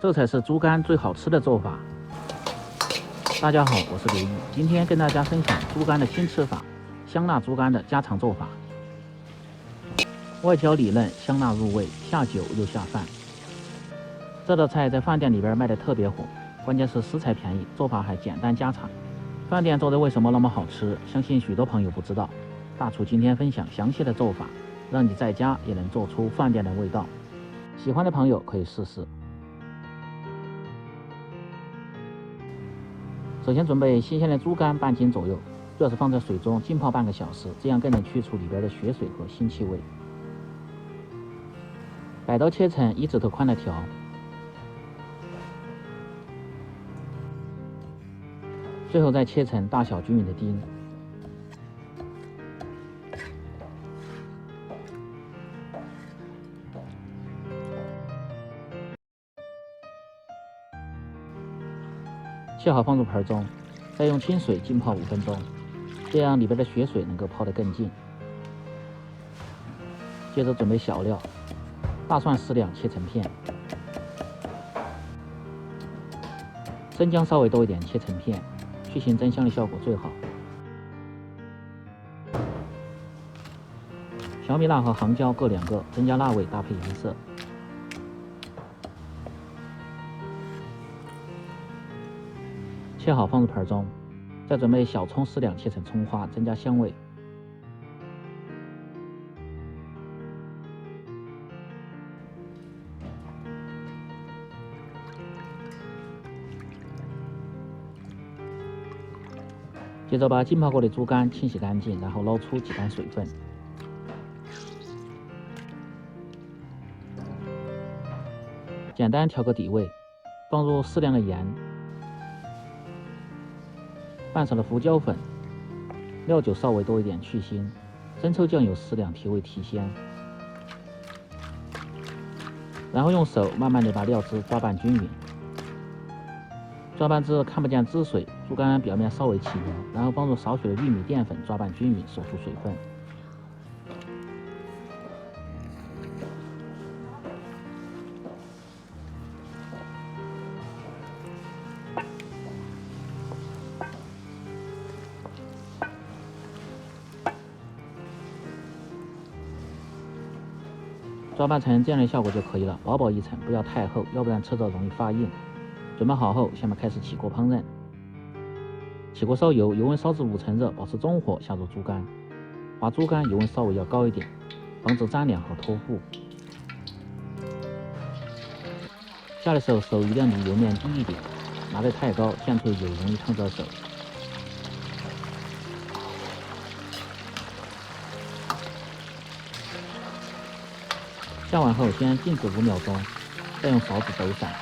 这才是猪肝最好吃的做法。大家好，我是刘毅，今天跟大家分享猪肝的新吃法——香辣猪肝的家常做法。外焦里嫩，香辣入味，下酒又下饭。这道菜在饭店里边卖的特别火，关键是食材便宜，做法还简单家常。饭店做的为什么那么好吃？相信许多朋友不知道。大厨今天分享详细的做法，让你在家也能做出饭店的味道。喜欢的朋友可以试试。首先准备新鲜的猪肝半斤左右，最好是放在水中浸泡半个小时，这样更能去除里边的血水和腥气味。摆刀切成1指头宽的条，最后再切成大小均匀的丁。切好放入盆中，再用清水浸泡5分钟，这样里边的血水能够泡得更净。接着准备小料，大蒜适量切成片，生姜稍微多一点切成片，去腥增香的效果最好。小米辣和杭椒各2个，增加辣味，搭配颜色。切好放入盆中，再准备小葱适量切成葱花，增加香味。接着把浸泡过的猪肝清洗干净，然后捞出几干水分。简单调个底味，放入适量的盐，半勺的胡椒粉，料酒稍微多一点去腥，生抽酱油适量提味提鲜。然后用手慢慢的把料汁抓拌均匀，抓拌至看不见汁水，猪肝表面稍微起油，然后放入少许的玉米淀粉抓拌均匀，锁住水分。抓拌成这样的效果就可以了，薄薄一层，不要太厚，要不然吃着容易发硬。准备好后，下面开始起锅烹饪。起锅烧油，油温烧至5成热，保持中火下入猪肝。滑猪肝油温稍微要高一点，防止粘连和脱糊。下的时候手一定要离油面低一点，拿得太高，溅出油容易烫着手。下完后先静止5秒钟，再用勺子抖散。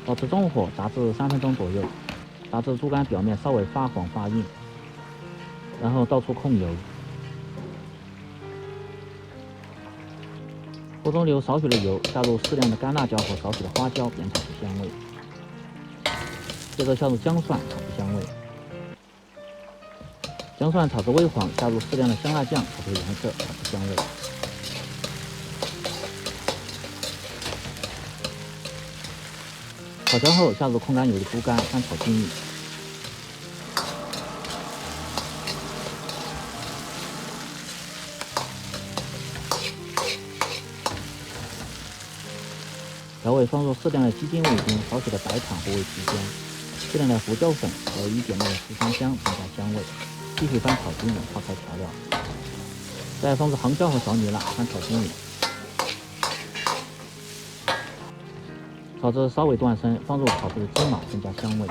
保持中火炸至3分钟左右，炸至猪肝表面稍微发黄发硬，然后倒出控油，锅中留少许的油，下入适量的干辣椒和少许的花椒，煸炒出香味。接着下入姜蒜，炒出香味。姜蒜炒至微黄，下入适量的香辣酱，炒出颜色，炒出香味。炒香后，下入控干油的猪肝，翻炒均匀。调味放入适量的鸡精、味精，少许的白糖不味提鲜，适量的胡椒粉和1点的十香香，增加香味。继续翻炒均匀，泡开调料。再放入杭椒和小米辣，翻炒均匀。炒至稍微断生，放入炒制的芝麻，增加香味。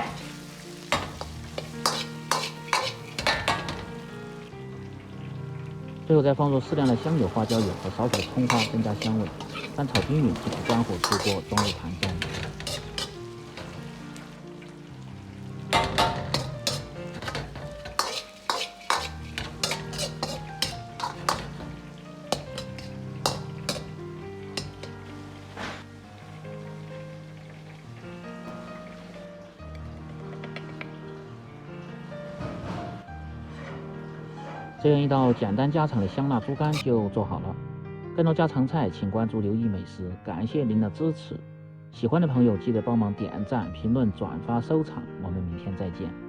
最后再放入适量的香油、花椒油和少许的葱花，增加香味。翻炒均匀，继续关火出锅，装入盘中。这样一道简单家常的香辣猪肝就做好了。更多家常菜，请关注刘毅美食。感谢您的支持，喜欢的朋友记得帮忙点赞、评论、转发、收藏。我们明天再见。